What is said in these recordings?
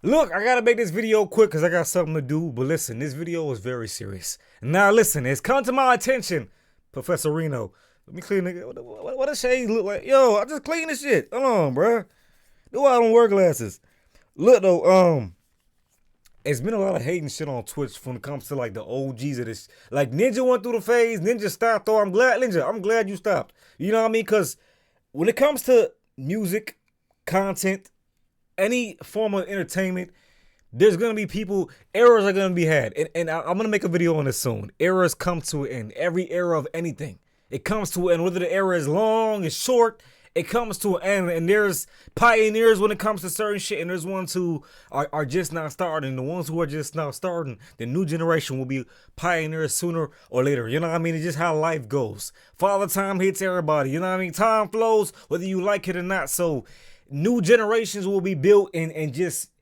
Look, I gotta make this video quick because I got something to do. But listen, this video is very serious. Now listen, it's come to my attention, Professor Reno. Let me clean it. What does shade look like? Yo, I just clean this shit. Hold on, bruh. Do I don't wear glasses? Look though, it's been a lot of hating shit on Twitch when it comes to like the OGs of this. Like Ninja went through the phase. Ninja stopped though. I'm glad you stopped. You know what I mean? Because when it comes to music, content, any form of entertainment, there's gonna be people, errors are gonna be had. And I'm gonna make a video on this soon. Errors come to an end. Every era of anything, it comes to an end. Whether the era is long, is short, it comes to an end. And there's pioneers when it comes to certain shit, and there's ones who are just not starting. The ones who are just now starting, the new generation will be pioneers sooner or later. You know what I mean? It's just how life goes. Father time hits everybody. You know what I mean? Time flows whether you like it or not. So new generations will be built, and just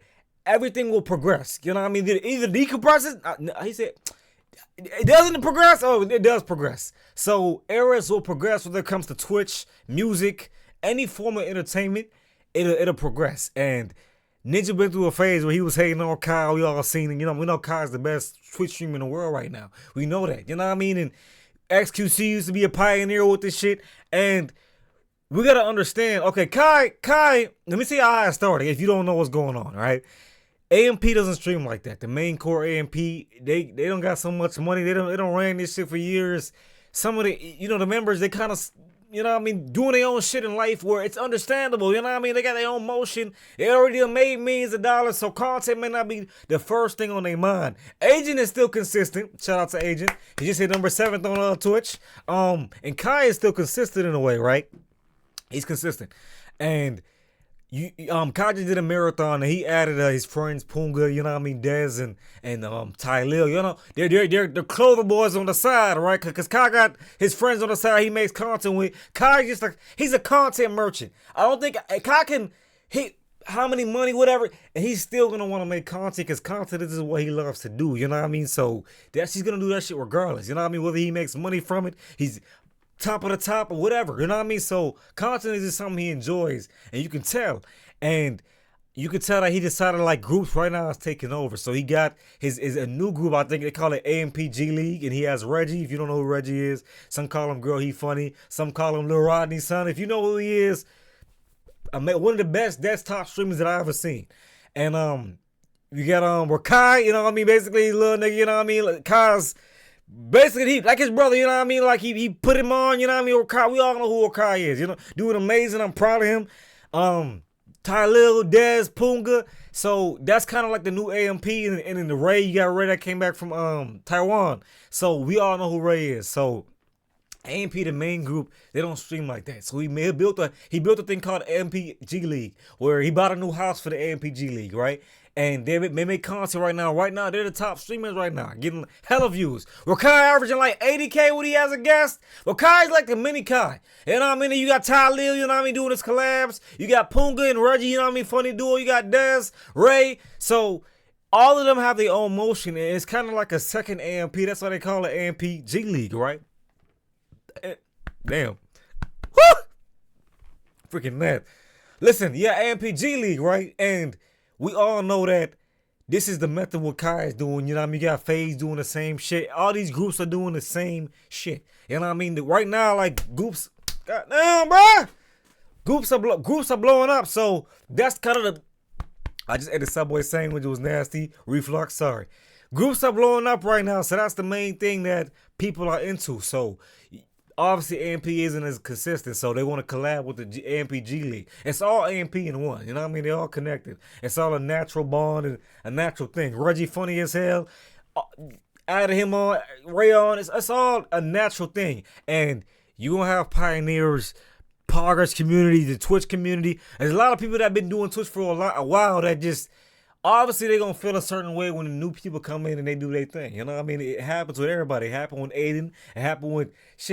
everything will progress. You know what I mean? Either decompresses. He said it doesn't progress. Oh, it does progress. So eras will progress when it comes to Twitch, music, any form of entertainment. It'll progress. And Ninja went through a phase where he was hating on Kyle. We all seen it. You know, we know Kyle's the best Twitch streamer in the world right now. We know that. You know what I mean? And XQC used to be a pioneer with this shit. And we gotta understand, okay, Kai, let me see how I started if you don't know what's going on, right? AMP doesn't stream like that. The main core AMP, they don't got so much money. They don't ran this shit for years. Some of the, the members, they kind of, doing their own shit in life where it's understandable, you know what I mean? They got their own motion. They already made millions of dollars, so content may not be the first thing on their mind. Agent is still consistent. Shout out to Agent. He just hit number 7th on Twitch. And Kai is still consistent in a way, right? He's consistent. And Kaji did a marathon and he added his friends Punga, you know what I mean, Dez and Ty Lil, you know. They're the clover boys on the side, right? Cause Kai got his friends on the side he makes content with. Kai just like, he's a content merchant. I don't think Kai can hit how many money, whatever, and he's still gonna want to make content because content is what he loves to do, you know what I mean? So he's gonna do that shit regardless, you know what I mean? Whether he makes money from it, he's top of the top or whatever, you know what I mean? So content is just something he enjoys, and you can tell. And you can tell that he decided like groups right now is taking over. So he got his a new group, I think they call it AMPG League, and he has Reggie. If you don't know who Reggie is, some call him Girl He Funny, some call him Lil Rodney's son. If you know who he is, one of the best desktop streamers that I ever seen. And you got Rakai, you know what I mean? Basically, little nigga, you know what I mean? Like, Kai's basically, he like his brother, you know what I mean? Like he put him on, you know what I mean? Rakai, we all know who Rakai is, you know, doing amazing. I'm proud of him. Ty Lil, Dez, Punga. So that's kind of like the new AMP. And in the Ray, you got Ray that came back from Taiwan. So we all know who Ray is. So AMP, the main group, they don't stream like that. So he built a thing called AMPG League, where he bought a new house for the AMPG League, right? And they make content right now. Right now, they're the top streamers right now, getting hella views. Rakai averaging like 80K when he has a guest. Rakai's like the mini Kai. You know what I mean? You got Ty Lil, you know what I mean, doing his collabs. You got Punga and Reggie, you know what I mean, funny duo. You got Dez, Ray. So all of them have their own motion, and it's kind of like a second AMP. That's why they call it AMPG League, right? Damn. Woo! Freaking mad. Listen, yeah, AMPG League, right? And we all know that this is the method what Kai is doing. You know what I mean? You got FaZe doing the same shit. All these groups are doing the same shit. You know what I mean? Right now, like, groups, goddamn, bruh. Groups are blowing up. So that's kind of I just ate a Subway sandwich. It was nasty. Reflux, sorry. Groups are blowing up right now. So that's the main thing that people are into. So obviously, AMP isn't as consistent, so they want to collab with the AMPG League. It's all AMP in one, you know what I mean? They're all connected. It's all a natural bond and a natural thing. Reggie funny as hell. Added him on, Ray on. It's all a natural thing. And you're going to have pioneers, Poggers community, the Twitch community. There's a lot of people that have been doing Twitch for a while that just, obviously, they're going to feel a certain way when the new people come in and they do their thing. You know what I mean? It happens with everybody. It happened with Aiden. It happened with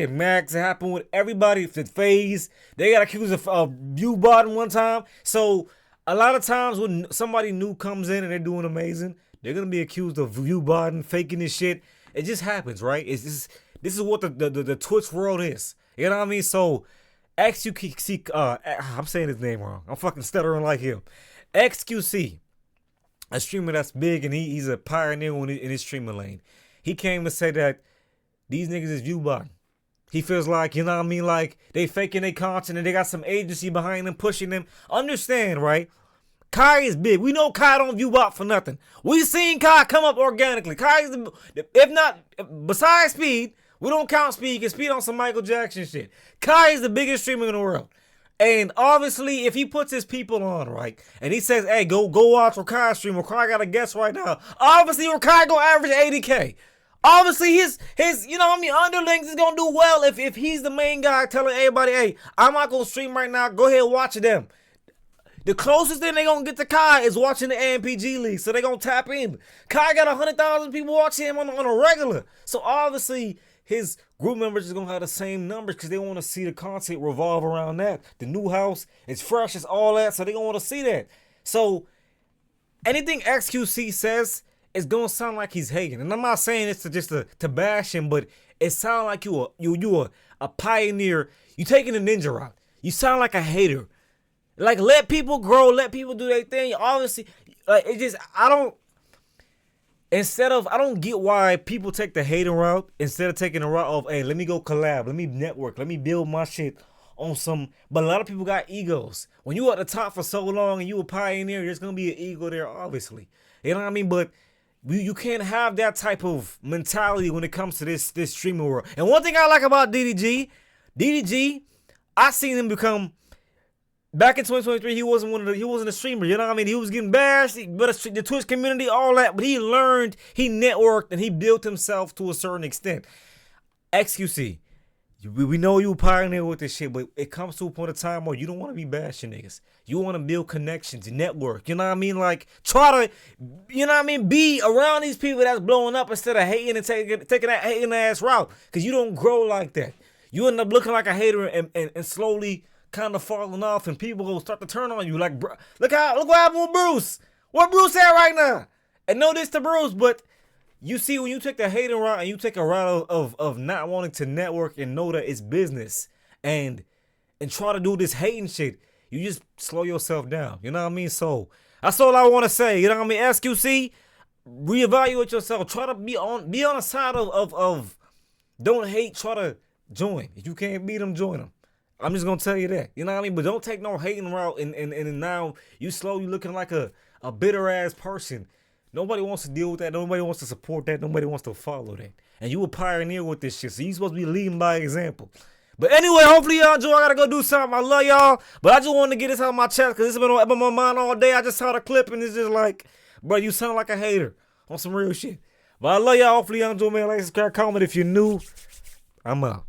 Max. It happened with everybody. FaZe. They got accused of view botting one time. So a lot of times when somebody new comes in and they're doing amazing, they're going to be accused of view botting, faking this shit. It just happens, right? This is what the Twitch world is. You know what I mean? So XQC, I'm saying his name wrong. I'm fucking stuttering like him. XQC. a streamer that's big, and he's a pioneer in his streamer lane. He came to say that these niggas is view botting. He feels like, you know what I mean, like they faking their content and they got some agency behind them pushing them. Understand, right? Kai is big. We know Kai don't view bot for nothing. We seen Kai come up organically. Kai is if not, besides Speed, we don't count Speed because Speed on some Michael Jackson shit. Kai is the biggest streamer in the world. And obviously, if he puts his people on, right, and he says, hey, go watch Rakai stream. Rakai got a guest right now. Obviously, Rakai gonna average 80K. Obviously, his you know what I mean, underlings is gonna do well if he's the main guy telling everybody, hey, I'm not gonna stream right now. Go ahead and watch them. The closest thing they gonna get to Kai is watching the AMPG League, so they gonna tap in. Kai got 100,000 people watching him on a regular. So obviously, his group members is gonna have the same numbers because they want to see the content revolve around that. The new house, it's fresh, it's all that, so they gonna want to see that. So anything XQC says is gonna sound like he's hating, and I'm not saying this to bash him, but it sounds like you a pioneer. You taking the ninja route. You sound like a hater. Like, let people grow, let people do their thing. Obviously, like, it just, I don't get why people take the hating route instead of taking the route of, hey, let me go collab, let me network, let me build my shit on some. But a lot of people got egos. When you at the top for so long and you a pioneer, there's gonna be an ego there, obviously. You know what I mean? But you can't have that type of mentality when it comes to this streaming world. And one thing I like about DDG, I seen him become. Back in 2023, he wasn't a streamer, you know what I mean? He was getting bashed, but the Twitch community, all that, but he learned, he networked, and he built himself to a certain extent. XQC, we know you pioneer with this shit, but it comes to a point of time where you don't want to be bashing niggas. You want to build connections, network, you know what I mean? Like, try to, you know what I mean, be around these people that's blowing up instead of hating and taking that hating ass route, because you don't grow like that. You end up looking like a hater and slowly kind of falling off, and people will start to turn on you. Like, bro, look what happened with Bruce. Where Bruce at right now? And no this to Bruce, but you see, when you take the hating route and you take a route of not wanting to network and know that it's business and try to do this hating shit, you just slow yourself down. You know what I mean? So that's all I want to say. You know what I mean? XQC, reevaluate yourself. Try to be on the side of don't hate. Try to join. If you can't beat them, join them. I'm just gonna tell you that. You know what I mean? But don't take no hating route and now you slowly looking like a bitter ass person. Nobody wants to deal with that. Nobody wants to support that. Nobody wants to follow that. And you a pioneer with this shit. So you supposed to be leading by example. But anyway, hopefully y'all enjoy. I gotta go do something. I love y'all. But I just wanted to get this out of my chest because it's been on my mind all day. I just saw the clip and it's just like, bro, you sound like a hater on some real shit. But I love y'all. Hopefully y'all enjoy, man. Like, subscribe, comment if you're new. I'm out.